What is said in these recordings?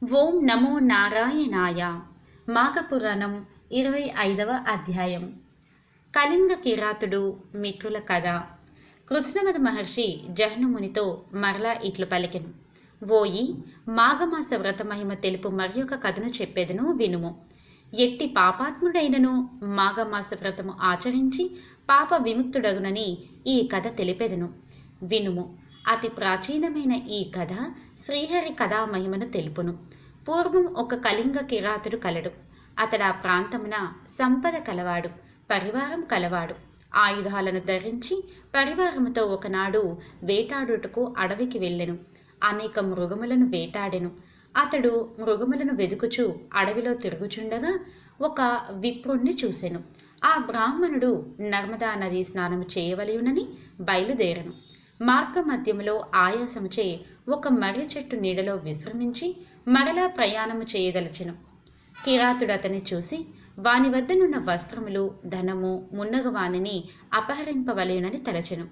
ఓం నమో నారాయణాయ. మాఘపురాణం 25వ అధ్యాయం. కళింగ కిరాతుడు మిత్రుల కథ. కృష్ణవద మహర్షి జహ్నుమునితో మరలా ఇట్లు పలికెను. ఓయి, మాఘమాస వ్రత మహిమ తెలుపు మరి ఒక కథను చెప్పేదను వినుము. ఎట్టి పాపాత్ముడైనను మాఘమాస వ్రతము ఆచరించి పాప విముక్తుడగునని ఈ కథ తెలిపెదను వినుము. అతి ప్రాచీనమైన ఈ కథ శ్రీహరి కథా మహిమను తెలుపును. పూర్వం ఒక కళింగ కిరాతుడు కలడు. అతడు ఆ ప్రాంతమున సంపద కలవాడు, పరివారం కలవాడు. ఆయుధాలను ధరించి పరివారముతో ఒకనాడు వేటాడుటకు అడవికి వెళ్ళెను. అనేక మృగములను వేటాడెను. అతడు మృగములను వెదుకుచూ అడవిలో తిరుగుచుండగా ఒక విప్రుణ్ణి చూసెను. ఆ బ్రాహ్మణుడు నర్మదా నదీ స్నానము చేయవలయునని బయలుదేరెను. మార్గ మధ్యములో ఆయాసముచే ఒక మర్రి చెట్టు నీడలో విశ్రమించి మరలా ప్రయాణము చేయదలచెను. కిరాతుడు అతని చూసి వాని వద్దనున్న వస్త్రములు, ధనము మున్నగ వానిని అపహరింపవలయునని తలచెను.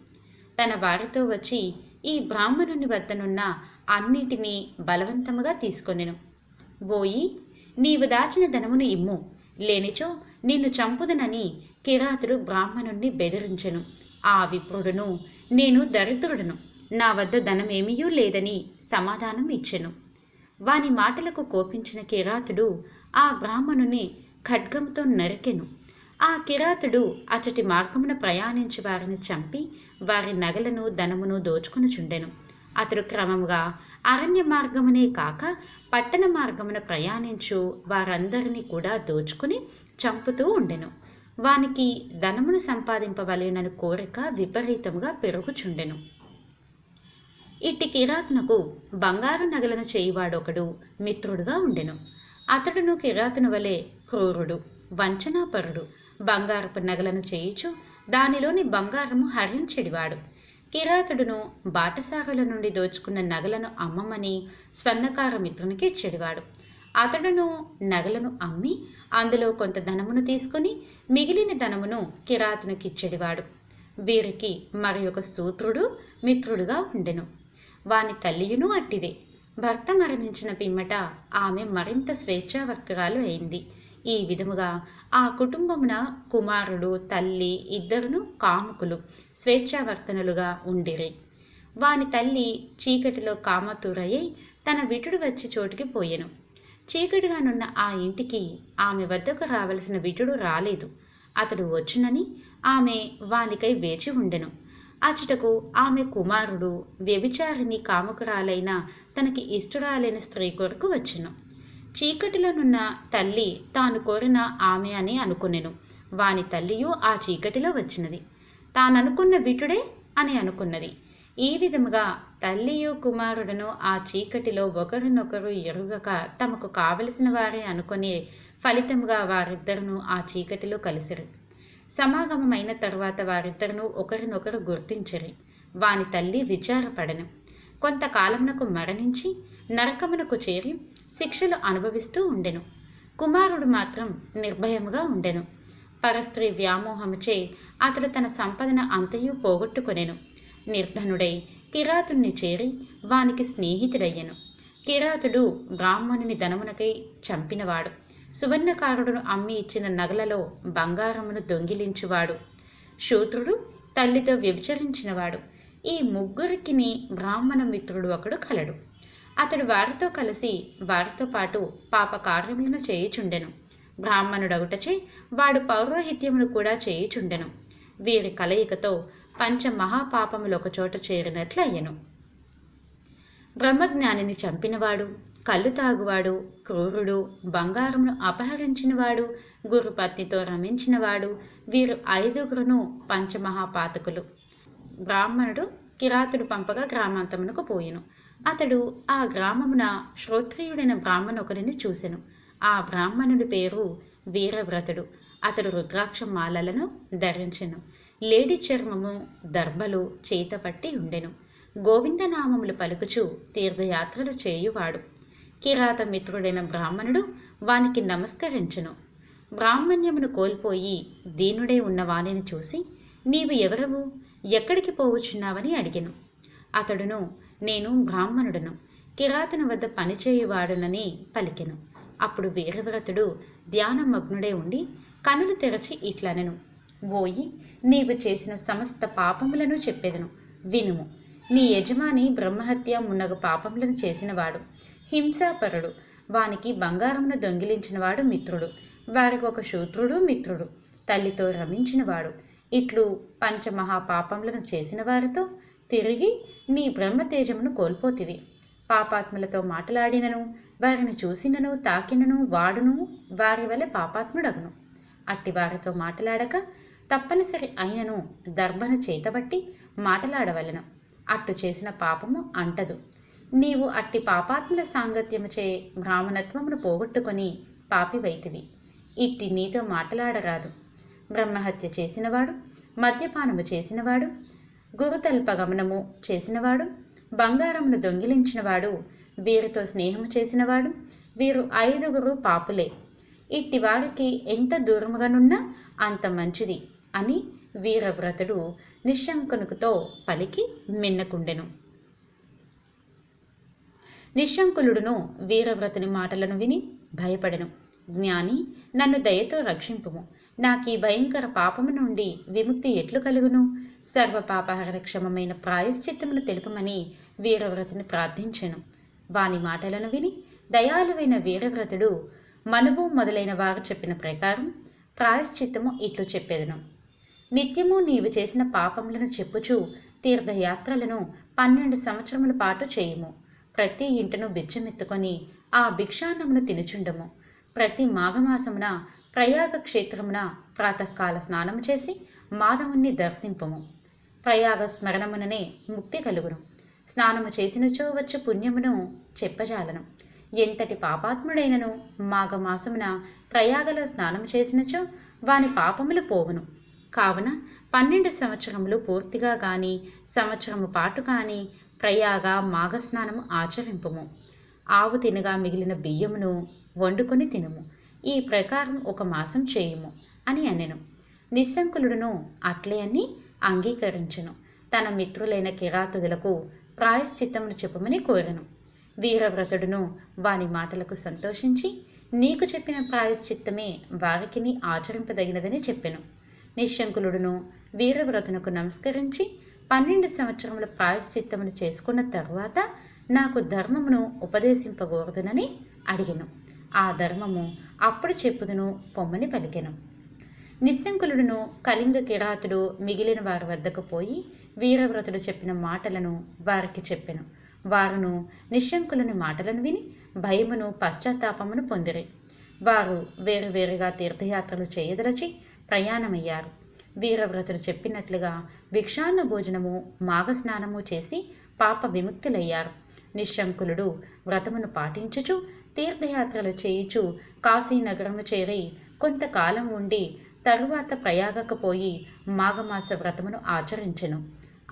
తన వారితో వచ్చి ఈ బ్రాహ్మణుని వద్దనున్న అన్నింటినీ బలవంతముగా తీసుకొనెను. ఓయి, నీవు దాచిన ధనమును ఇమ్ము, లేనిచో నిన్ను చంపుదనని కిరాతుడు బ్రాహ్మణుణ్ణి బెదిరించెను. ఆ విప్రుడును, నేను దరిద్రుడును, నా వద్ద ధనమేమీయూ లేదని సమాధానం ఇచ్చెను. వాని మాటలకు కోపించిన కిరాతుడు ఆ బ్రాహ్మణుని ఖడ్గంతో నరికెను. ఆ కిరాతుడు అచటి మార్గమున ప్రయాణించి వారిని చంపి వారి నగలను ధనమును దోచుకొనుచుండెను. అతడు క్రమముగా అరణ్య మార్గమునే కాక పట్టణ మార్గమున ప్రయాణించు వారందరినీ కూడా దోచుకుని చంపుతూ ఉండెను. వానికి ధనమును సంపాదింపవలెనని కోరిక విపరీతముగా పెరుగుచుండెను. ఇట్టి కిరాతునకు బంగారు నగలను చేయువాడొకడు మిత్రుడుగా ఉండెను. అతడును కిరాతుని వలె క్రూరుడు, వంచనాపరుడు. బంగారపు నగలను చేయుచు దానిలోని బంగారము హరించెడివాడు. కిరాతుడును బాటసారుల నుండి దోచుకున్న నగలను అమ్మమని స్వర్ణకార మిత్రునికి ఇచ్చెడివాడు. అతడును నగలను అమ్మి అందులో కొంత ధనమును తీసుకుని మిగిలిన ధనమును కిరాతునికి ఇచ్చెడివాడు. వీరికి మరి ఒక సూత్రుడు మిత్రుడుగా ఉండెను. వాని తల్లియును అట్టిదే. భర్త మరణించిన పిమ్మట ఆమె మరింత స్వేచ్ఛావర్తురాలు అయింది. ఈ విధముగా ఆ కుటుంబమున కుమారుడు, తల్లి ఇద్దరును కాముకులు, స్వేచ్ఛావర్తనులుగా ఉండిరి. వాని తల్లి చీకటిలో కామతురయ్యి తన విటుడు వచ్చి చోటికి పోయెను. చీకటిగానున్న ఆ ఇంటికి ఆమె వద్దకు రావలసిన విటుడు రాలేదు. అతడు వచ్చునని ఆమె వానికై వేచి ఉండెను. అచటకు ఆమె కుమారుడు వ్యభిచారిణి కాముకురాలైన తనకి ఇష్టురాలైన స్త్రీ కొరకు వచ్చెను. చీకటిలోనున్న తల్లి తాను కోరిన ఆమె అని అనుకునెను. వాని తల్లియు ఆ చీకటిలో వచ్చినది. తాననుకున్న విటుడే అని అనుకున్నది. ఈ విధముగా తల్లియు కుమారుడును ఆ చీకటిలో ఒకరినొకరు ఎరుగక తమకు కావలసిన వారే అనుకునే ఫలితముగా వారిద్దరును ఆ చీకటిలో కలిసిరి. సమాగమమైన తరువాత వారిద్దరును ఒకరినొకరు గుర్తించిరి. వాని తల్లి విచారపడెను. కొంతకాలమునకు మరణించి నరకమునకు చేరి శిక్షలు అనుభవిస్తూ ఉండెను. కుమారుడు మాత్రం నిర్భయముగా ఉండెను. పరస్త్రీ వ్యామోహముచే అతడు తన సంపదన అంతయు పోగొట్టుకొనెను. నిర్ధనుడై కిరాతుణ్ణి చేరి వానికి స్నేహితుడయ్యెను. కిరాతుడు బ్రాహ్మణుని ధనమునకై చంపినవాడు. సువర్ణకారుడును అమ్మి ఇచ్చిన నగలలో బంగారమును దొంగిలించువాడు. శూద్రుడు తల్లితో వ్యభిచరించినవాడు. ఈ ముగ్గురికిని బ్రాహ్మణ మిత్రుడు ఒకడు కలడు. అతడు వారితో కలిసి వారితో పాటు పాప కార్యములను చేయుచుండెను. బ్రాహ్మణుడగుటచే వాడు పౌరోహిత్యమును కూడా చేయుచుండెను. వీరి కలయికతో పంచమహాపాపములు ఒకచోట చేరినట్లు అయ్యెను. బ్రహ్మజ్ఞానిని చంపినవాడు, కళ్ళు తాగువాడు, క్రూరుడు, బంగారమును అపహరించినవాడు, గురుపత్నితో రమించినవాడు, వీరు 5గురును పంచమహాపాతకులు. బ్రాహ్మణుడు కిరాతుడు పంపగా గ్రామాంతమునకు పోయెను. అతడు ఆ గ్రామమున శ్రోత్రియుడైన బ్రాహ్మణొకరిని చూసెను. ఆ బ్రాహ్మణుడి పేరు వీరవ్రతుడు. అతడు రుద్రాక్ష మాలలను ధరించెను. లేడి చర్మము, దర్భలు చేతపట్టి ఉండెను. గోవిందనామములు పలుకుచు తీర్థయాత్రలు చేయువాడు. కిరాత మిత్రుడైన బ్రాహ్మణుడు వానికి నమస్కరించెను. బ్రాహ్మణ్యమును కోల్పోయి దీనుడే ఉన్న వానిని చూసి, నీవు ఎవరవు, ఎక్కడికి పోవుచున్నావని అడిగెను. అతడును, నేను బ్రాహ్మణుడను, కిరాతన వద్ద పనిచేయువాడునని పలికెను. అప్పుడు వీరవ్రతుడు ధ్యానమగ్నుడై ఉండి కనులు తెరచి ఇట్లనెను, ఓయి, నీవు చేసిన సమస్త పాపములను చెప్పెదను, వినుము. నీ యజమాని బ్రహ్మహత్య మున్నగు పాపములను చేసినవాడు, హింసాపరుడు, వానికి బంగారమును దొంగిలించినవాడు మిత్రుడు, వారికి ఒక శూద్రుడు మిత్రుడు, తల్లితో రమించినవాడు. ఇట్లు పంచమహాపాపములను చేసిన వారితో తిరిగి నీ బ్రహ్మతేజమును కోల్పోతివి. పాపాత్ములతో మాట్లాడినను, వారిని చూసినను తాకినను వాడును వారి వలె పాపాత్ముడగును. అట్టి వారితో మాట్లాడక తప్పనిసరి అయినను దర్భను చేతబట్టి మాట్లాడవలెను. అట్టు చేసిన పాపము అంటదు. నీవు అట్టి పాపాత్ముల సాంగత్యముచే బ్రాహ్మణత్వమును పోగొట్టుకొని పాపివైతివి. ఇట్టి నీతో మాట్లాడరాదు. బ్రహ్మహత్య చేసినవాడు, మద్యపానము చేసినవాడు, గురుతల్పగమనము చేసినవాడు, బంగారమును దొంగిలించినవాడు, వీరితో స్నేహము చేసినవాడు, వీరు 5 పాపులే. ఇట్టి వారికి ఎంత దూరముగానున్నా అంత మంచిది అని వీరవ్రతుడు నిశంకునితో పలికి మిన్నకుండెను. నిశంకులుడును వీరవ్రతుని మాటలను విని భయపడెను. జ్ఞాని, నన్ను దయతో రక్షింపుము. నాకీ భయంకర పాపము నుండి విముక్తి ఎట్లు కలుగును? సర్వపాపహరణ క్షమమైన ప్రాయశ్చిత్తమును తెలుపమని వీరవ్రతుని ప్రార్థించెను. వాని మాటలను విని దయాలువైన వీరవ్రతుడు మనువు మొదలైన వారు చెప్పిన ప్రకారం ప్రాయశ్చిత్తము ఇట్లు చెప్పెదను. నిత్యము నీవు చేసిన పాపములను చెప్పుచూ తీర్థయాత్రలను 12 సంవత్సరముల పాటు చేయుము. ప్రతి ఇంటను బిచ్చమెత్తుకొని ఆ భిక్షాన్నమును తినుచుండము. ప్రతి మాఘమాసమున ప్రయాగ క్షేత్రమున ప్రాతకాల స్నానము చేసి మాధవుణ్ణి దర్శింపము. ప్రయాగ స్మరణముననే ముక్తి కలుగును. స్నానము చేసినచో వచ్చే పుణ్యమును చెప్పజాలను. ఎంతటి పాపాత్ముడైనను మాఘమాసమున ప్రయాగలో స్నానము చేసినచో వాని పాపములు పోవును. కావున 12 సంవత్సరములు పూర్తిగా కానీ సంవత్సరము పాటు కానీ ప్రయాగ మాఘస్నానము ఆచరింపుము. ఆవు తినగా మిగిలిన బియ్యమును వండుకొని తినుము. ఈ ప్రకారం 1 మాసం చేయుము అని అనెను. నిశంకులుడును అట్లే అని అంగీకరించెను. తన మిత్రులైన కిరాతులకు ప్రాయశ్చిత్తమును చెప్పమని కోరెను. వీరవ్రతుడును వాని మాటలకు సంతోషించి నీకు చెప్పిన ప్రాయశ్చిత్తమే వారికిని ఆచరింపదగినదని చెప్పెను. నిశంకులుడును వీరవ్రతునకు నమస్కరించి 12 సంవత్సరముల ప్రాయశ్చిత్తమును చేసుకున్న తరువాత నాకు ధర్మమును ఉపదేశింపగోరుదునని అడిగెను. ఆ ధర్మము అప్పుడు చెప్పుదును పొమ్మని పలికెను. నిశంకులుడును కళింగ కిరాతుడు మిగిలిన వారి వద్దకు పోయి వీరవ్రతుడు చెప్పిన మాటలను వారికి చెప్పెను. వారును నిశంకులుని మాటలను విని భయమును పశ్చాత్తాపమును పొందిరి. వారు వేరువేరుగా తీర్థయాత్రలు చేయదలచి ప్రయాణమయ్యారు. వీరవ్రతుడు చెప్పినట్లుగా భిక్షాన్న భోజనము మాఘస్నానము చేసి పాప విముక్తులయ్యారు. నిశంకులుడు వ్రతమును పాటించుచు తీర్థయాత్రలు చేయుచు కాశీనగరము చేరి కొంతకాలం ఉండి తరువాత ప్రయాగకు పోయి మాఘమాస వ్రతమును ఆచరించెను.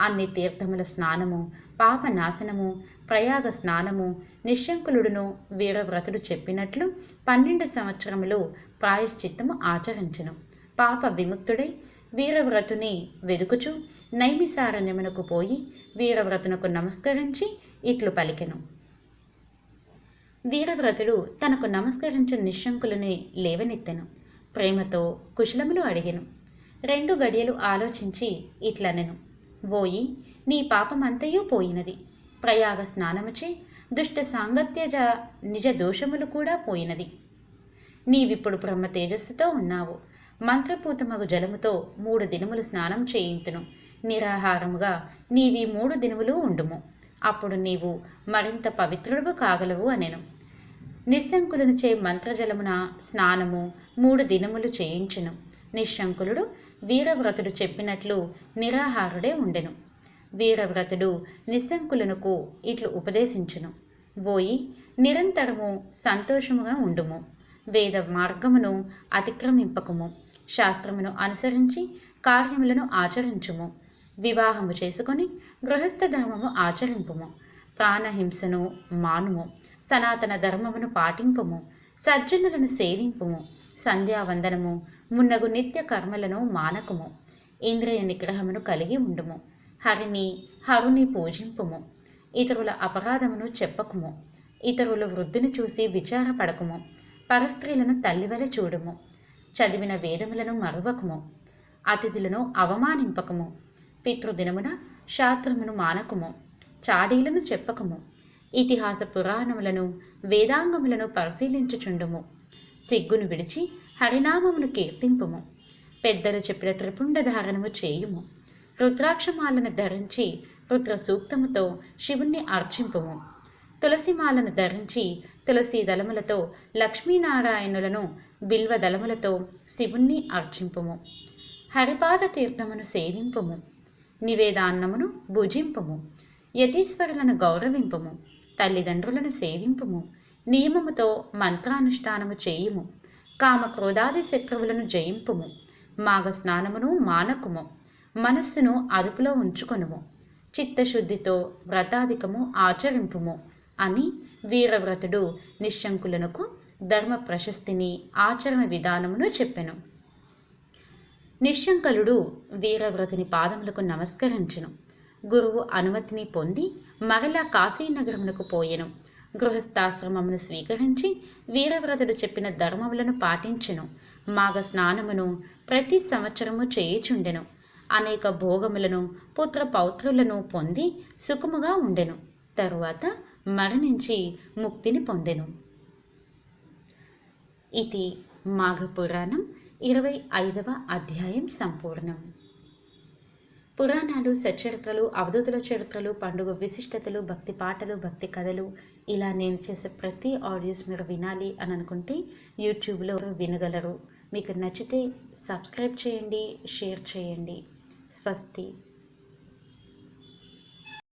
అన్ని తీర్థముల స్నానము, పాప నాశనము, ప్రయాగ స్నానము నిశంకులుడును వీరవ్రతుడు చెప్పినట్లు 12 సంవత్సరములు ప్రాయశ్చిత్తము ఆచరించెను. పాప విముక్తుడై వీరవ్రతుని వెదుకుచు నైమిసారణ్యమునకు పోయి వీరవ్రతునకు నమస్కరించి ఇట్లు పలికెను. వీరవ్రతుడు తనకు నమస్కరించిన నిశంకులని లేవనెత్తెను. ప్రేమతో కుశలములు అడిగెను. 2 గడియలు ఆలోచించి ఇట్లనెను, ఓయి, నీ పాపమంతయూ పోయినది. ప్రయాగ స్నానముచే దుష్ట సాంగత్యజ నిజ దోషములు కూడా పోయినది. నీవిప్పుడు బ్రహ్మ తేజస్సుతో ఉన్నావు. మంత్రపూతమగు జలముతో 3 దినములు స్నానం చేయింతును. నిరాహారముగా నీవి 3 దినములు ఉండుము. అప్పుడు నీవు మరింత పవిత్రుడు కాగలవు అనెను. నిశంకులునిచే మంత్రజలమున స్నానము 3 దినములు చేయించెను. నిశంకులుడు వీరవ్రతుడు చెప్పినట్లు నిరాహారుడే ఉండెను. వీరవ్రతుడు నిశంకులనుకు ఇట్లు ఉపదేశించును, ఓయి, నిరంతరము సంతోషముగా ఉండుము. వేద మార్గమును అతిక్రమింపకము. శాస్త్రమును అనుసరించి కార్యములను ఆచరించుము. వివాహము చేసుకొని గృహస్థ ధర్మము ఆచరింపుము. ప్రాణహింసను మానుము. సనాతన ధర్మమును పాటింపుము. సజ్జనులను సేవింపుము. సంధ్యావందనము మున్నగు నిత్య కర్మలను మానకుము. ఇంద్రియ నిగ్రహమును కలిగి ఉండుము. హరుని పూజింపుము. ఇతరుల అపరాధమును చెప్పకుము. ఇతరుల వృద్ధిని చూసి విచారపడకుము. పరస్త్రీలను తల్లివలె చూడుము. చదివిన వేదములను మరువకుము. అతిథులను అవమానింపకము. పితృదినమున శాస్త్రమును మానకుము. చాడీలను చెప్పకము. ఇతిహాస పురాణములను వేదాంగములను పరిశీలించుచుండుము. సిగ్గును విడిచి హరినామమును కీర్తింపుము. పెద్దలు చెప్పిన త్రిపుండ ధారణము చేయుము. రుద్రాక్షమాలను ధరించి రుద్ర సూక్తముతో శివుణ్ణి అర్చింపుము. తులసిమాలను ధరించి తులసి దళములతో లక్ష్మీనారాయణులను బిల్వ దళములతో శివుణ్ణి అర్చింపుము. హరిపాద తీర్థమును సేవింపుము. నివేదాన్నమును భుజింపుము. యతీశ్వరులను గౌరవింపుము. తల్లిదండ్రులను సేవింపుము. నియమముతో మంత్రానుష్ఠానము చేయుము. కామక్రోధాది శత్రువులను జయింపుము. మాఘ స్నానమును మానకుము. మనస్సును అదుపులో ఉంచుకొనుము. చిత్తశుద్ధితో వ్రతాధికము ఆచరింపుము అని వీరవ్రతుడు నిశ్శంకులనుకు ధర్మ ప్రశస్తిని ఆచరణ విధానమును చెప్పెను. నిశ్శంకలుడు వీరవ్రతుని పాదములకు నమస్కరించెను. గురువు అనుమతిని పొంది మరలా కాశీనగరమునకు పోయెను. గృహస్థాశ్రమమును స్వీకరించి వీరవ్రతుడు చెప్పిన ధర్మములను పాటించెను. మాఘ స్నానమును ప్రతి సంవత్సరము చేయుచుండెను. అనేక భోగములను పుత్ర పౌత్రులను పొంది సుఖముగా ఉండెను. తరువాత మరణించి ముక్తిని పొందెను. ఇది మాఘపురాణం 25వ అధ్యాయం సంపూర్ణం. పురాణాలు, సచ్చరిత్రలు, అవధూతుల చరిత్రలు, పండుగ విశిష్టతలు, భక్తి పాటలు, భక్తి కథలు, ఇలా నేను చేసే ప్రతి ఆడియోస్ మీరు వినాలి అని అనుకుంటే యూట్యూబ్లో వినగలరు. మీకు నచ్చితే సబ్స్క్రైబ్ చేయండి, షేర్ చేయండి. స్వస్తి.